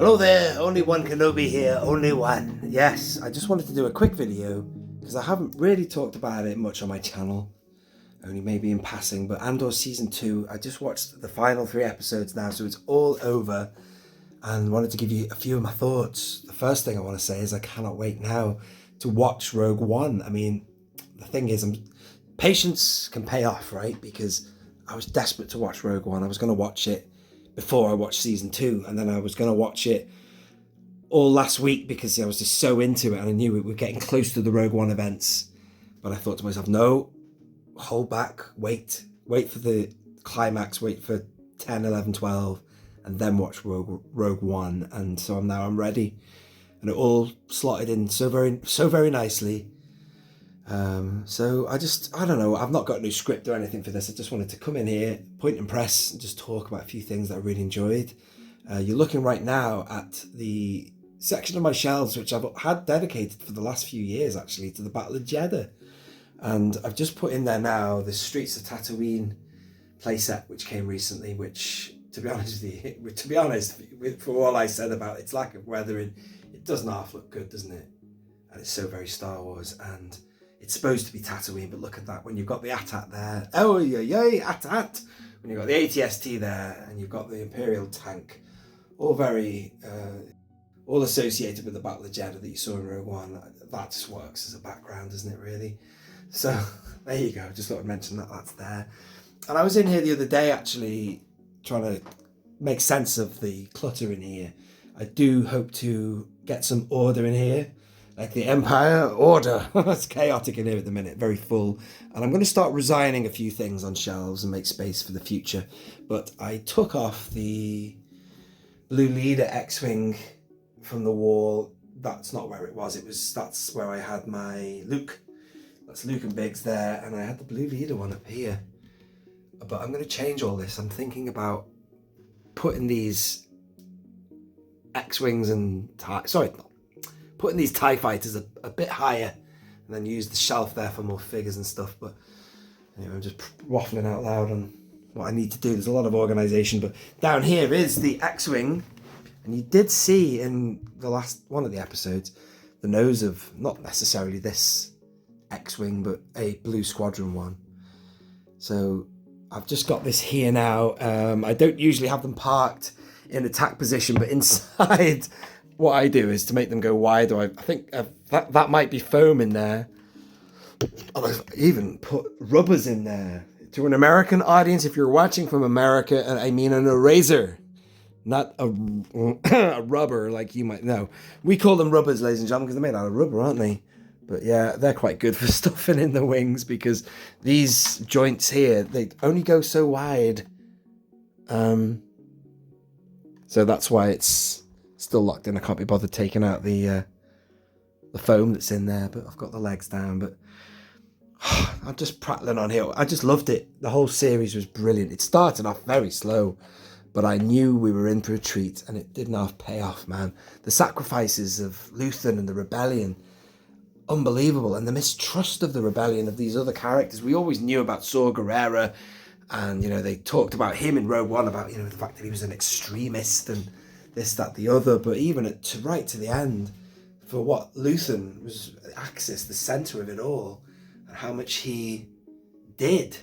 Hello there, Only One Kenobi here, only one. Yes, I just wanted to do a quick video because I haven't really talked about it much on my channel, only maybe in passing, but Andor Season 2, I just watched the final 3 episodes now, so it's all over, and wanted to give you a few of my thoughts. The first thing I want to say is I cannot wait now to watch Rogue One. I mean, the thing is, patience can pay off, right? Because I was desperate to watch Rogue One. I was going to watch it before I watched Season 2, and then I was going to watch it all last week because I was just so into it and I knew we were getting close to the Rogue One events. But I thought to myself, no, hold back, wait for the climax, wait for 10, 11, 12, and then watch Rogue One. And so I'm ready, and it all slotted in so very nicely. So I don't know, I've not got no script or anything for this. I just wanted to come in here, point and press, and just talk about a few things that I really enjoyed. You're looking right now at the section of my shelves which I've had dedicated for the last few years actually to the Battle of Jeddah, and I've just put in there now the Streets of Tatooine playset which came recently, which to be honest for all I said about its lack of weathering, it doesn't half look good, doesn't it? And it's so very Star Wars, and it's supposed to be Tatooine, but look at that, when you've got the AT-AT there, oh yay, AT-AT, when you've got the AT-ST there, and you've got the Imperial tank, all very, all associated with the Battle of Jeddah that you saw in Rogue One, that just works as a background, doesn't it, really? So, there you go, just thought I'd mention that that's there. And I was in here the other day, actually, trying to make sense of the clutter in here. I do hope to get some order in here, like the Empire order. It's chaotic in here at the minute, very full. And I'm going to start resigning a few things on shelves and make space for the future. But I took off the Blue Leader X-Wing from the wall. That's not where it was. That's where I had my Luke. That's Luke and Biggs there. And I had the Blue Leader one up here. But I'm going to change all this. I'm thinking about putting these X-Wings and... putting these TIE fighters a bit higher, and then use the shelf there for more figures and stuff. But anyway, I'm just waffling out loud on what I need to do. There's a lot of organisation, but down here is the X-Wing, and you did see in the last one of the episodes the nose of not necessarily this X-Wing, but a Blue Squadron one. So I've just got this here now. I don't usually have them parked in attack position, but inside... What I do is to make them go wider. I think that might be foam in there. I've even put rubbers in there. To an American audience, if you're watching from America, and I mean an eraser, not a rubber like you might know. We call them rubbers, ladies and gentlemen, because they're made out of rubber, aren't they? But yeah, they're quite good for stuffing in the wings, because these joints here, they only go so wide. So that's why it's still locked in. I can't be bothered taking out the foam that's in there, but I've got the legs down. But I'm just prattling on here. I just loved it. The whole series was brilliant. It started off very slow, but I knew we were in for a treat, and it didn't half pay off, man. The sacrifices of Luthen and the rebellion, unbelievable. And the mistrust of the rebellion of these other characters. We always knew about Saw Gerrera, and they talked about him in Rogue One, about the fact that he was an extremist and this, that, the other. But even right to the end, for what Luthen was the axis, the centre of it all, and how much he did, there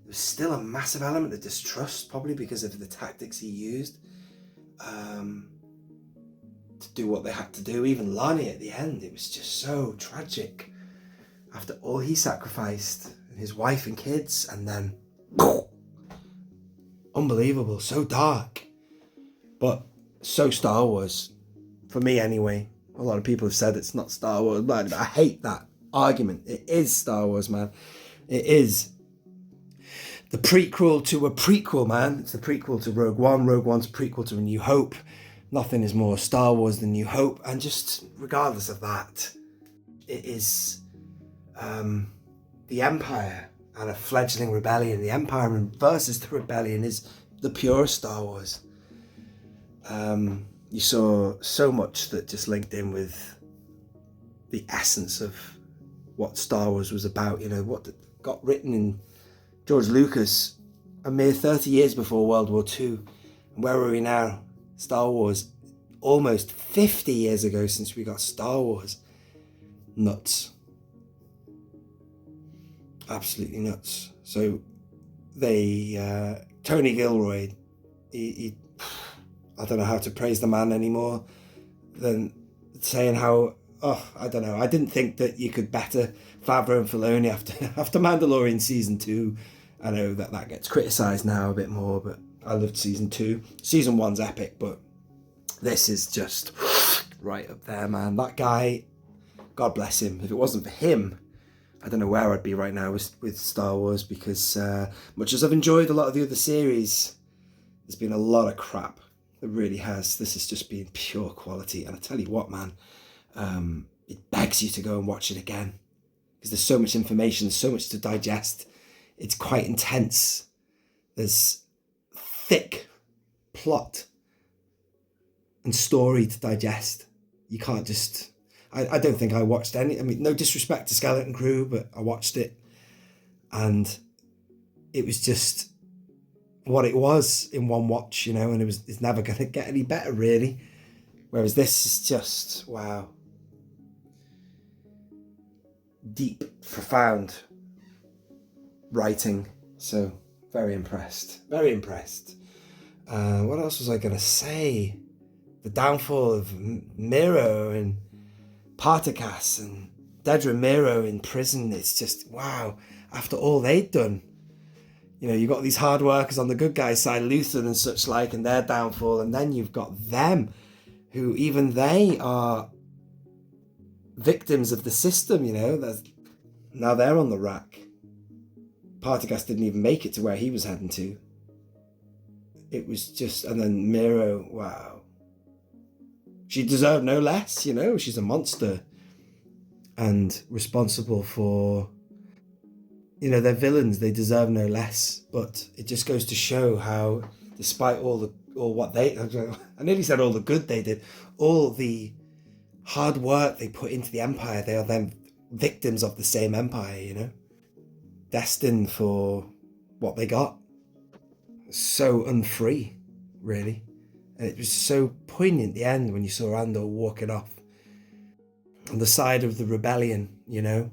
was still a massive element of distrust, probably because of the tactics he used to do what they had to do. Even Lonnie at the end, it was just so tragic. After all he sacrificed, and his wife and kids, and then unbelievable, so dark, but so Star Wars, for me anyway. A lot of people have said it's not Star Wars, but I hate that argument. It is Star Wars, man. It is the prequel to a prequel, man. It's the prequel to Rogue One. Rogue One's a prequel to A New Hope. Nothing is more Star Wars than New Hope. And just regardless of that, it is the Empire and a fledgling rebellion. The Empire versus the rebellion is the pure Star Wars. You saw so much that just linked in with the essence of what Star Wars was about. What got written in George Lucas a mere 30 years before World War II. And where are we now? Star Wars almost 50 years ago since we got Star Wars. Nuts. Absolutely nuts. So they, Tony Gilroy, he I don't know how to praise the man anymore than saying how, I don't know. I didn't think that you could better Favreau and Filoni after Mandalorian season 2. I know that gets criticised now a bit more, but I loved season 2. Season 1's epic, but this is just right up there, man. That guy, God bless him. If it wasn't for him, I don't know where I'd be right now with Star Wars, because much as I've enjoyed a lot of the other series, there's been a lot of crap. It really has. This has just been pure quality. And I tell you what, man, it begs you to go and watch it again, because there's so much information, there's so much to digest. It's quite intense. There's thick plot and story to digest. You can't just... I don't think I watched any... I mean, no disrespect to Skeleton Crew, but I watched it and it was just what it was in one watch, you know, and it's never going to get any better, really. Whereas this is just, wow. Deep, profound writing. So, very impressed. Very impressed. What else was I going to say? The downfall of Miro and Partagas and Dedra Miro in prison. It's just, wow. After all they'd done. You know, you've got these hard workers on the good guys' side, Luthen and such like, and their downfall. And then you've got them, who even they are victims of the system, you know. Now they're on the rack. Partagas didn't even make it to where he was heading to. It was just, and then Miro, wow. She deserved no less, you know. She's a monster and responsible for, you know, they're villains. They deserve no less. But it just goes to show how, despite all what they, I nearly said all the good they did, all the hard work they put into the Empire, they are then victims of the same Empire, you know, destined for what they got. So unfree, really. And it was so poignant at the end when you saw Andor walking off on the side of the rebellion, you know,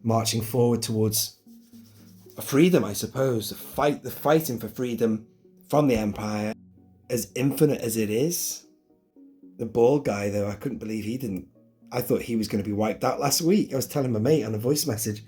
marching forward towards a freedom, I suppose, the fighting for freedom from the Empire, as infinite as it is. The bald guy, though, I couldn't believe he didn't. I thought he was going to be wiped out last week. I was telling my mate on a voice message,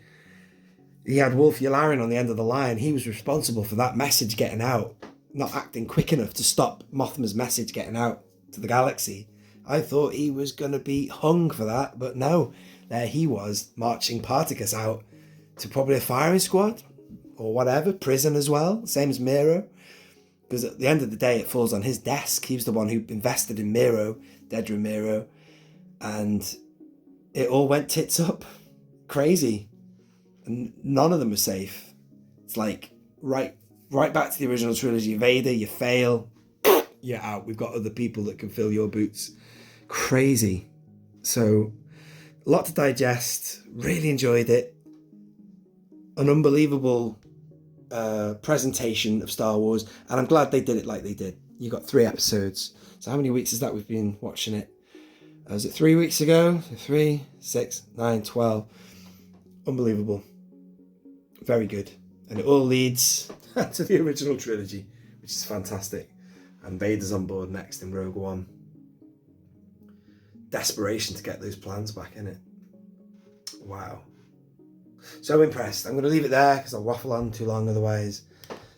he had Wolf Yularen on the end of the line. He was responsible for that message getting out, not acting quick enough to stop Mothma's message getting out to the galaxy. I thought he was going to be hung for that, but no, there he was, marching Partagas out to probably a firing squad or whatever, prison as well, same as Miro. Because at the end of the day, it falls on his desk. He was the one who invested in Miro, Dedra Miro, and it all went tits up. Crazy. And none of them were safe. It's like, right back to the original trilogy. Vader, you fail, you're out. We've got other people that can fill your boots. Crazy. So, a lot to digest. Really enjoyed it. An unbelievable presentation of Star Wars, and I'm glad they did it like they did. You got 3 episodes. So how many weeks is that we've been watching it? Was it 3 weeks ago? 3, 6, 9, 12. Unbelievable. Very good. And it all leads to the original trilogy, which is fantastic. And Vader's on board next in Rogue One. Desperation to get those plans back, innit? Wow. So impressed. I'm going to leave it there because I'll waffle on too long otherwise.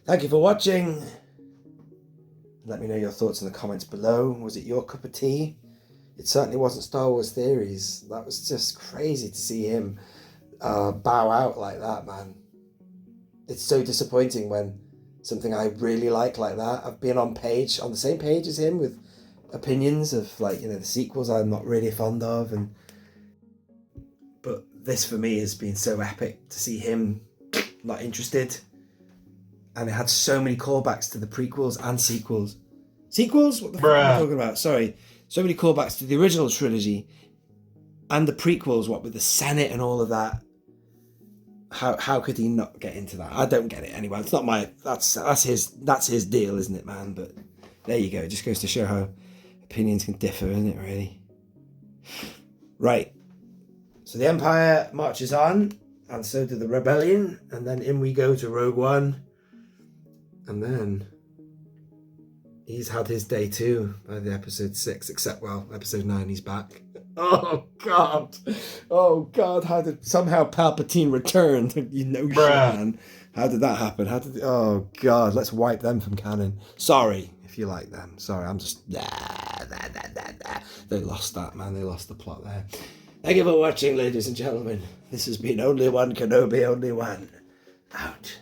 Thank you for watching. Let me know your thoughts in the comments below. Was it your cup of tea? It certainly wasn't Star Wars Theories. That was just crazy to see him bow out like that, man. It's so disappointing when something I really like that. I've been on the same page as him with opinions of, like, you know, the sequels I'm not really fond of, but this for me has been so epic to see him not interested. And it had so many callbacks to the prequels and sequels. Sequels? What the fuck am I talking about? Sorry. So many callbacks to the original trilogy and the prequels, what with the Senate and all of that. How could he not get into that? I don't get it anyway. It's not my that's his deal, isn't it, man? But there you go. It just goes to show how Opinions can differ, isn't it, really? Right. So the Empire marches on, and so do the Rebellion, and then in we go to Rogue One. And then he's had his day too by the episode 6, except, well, episode 9 he's back. Oh God. Oh God, how did somehow Palpatine returned? You know shit, man. How did that happen? Oh God, let's wipe them from canon. Sorry if you like them. Sorry, I'm just They lost that, man. They lost the plot there. Thank you for watching, ladies and gentlemen. This has been Only One Kenobi, Only One. Out.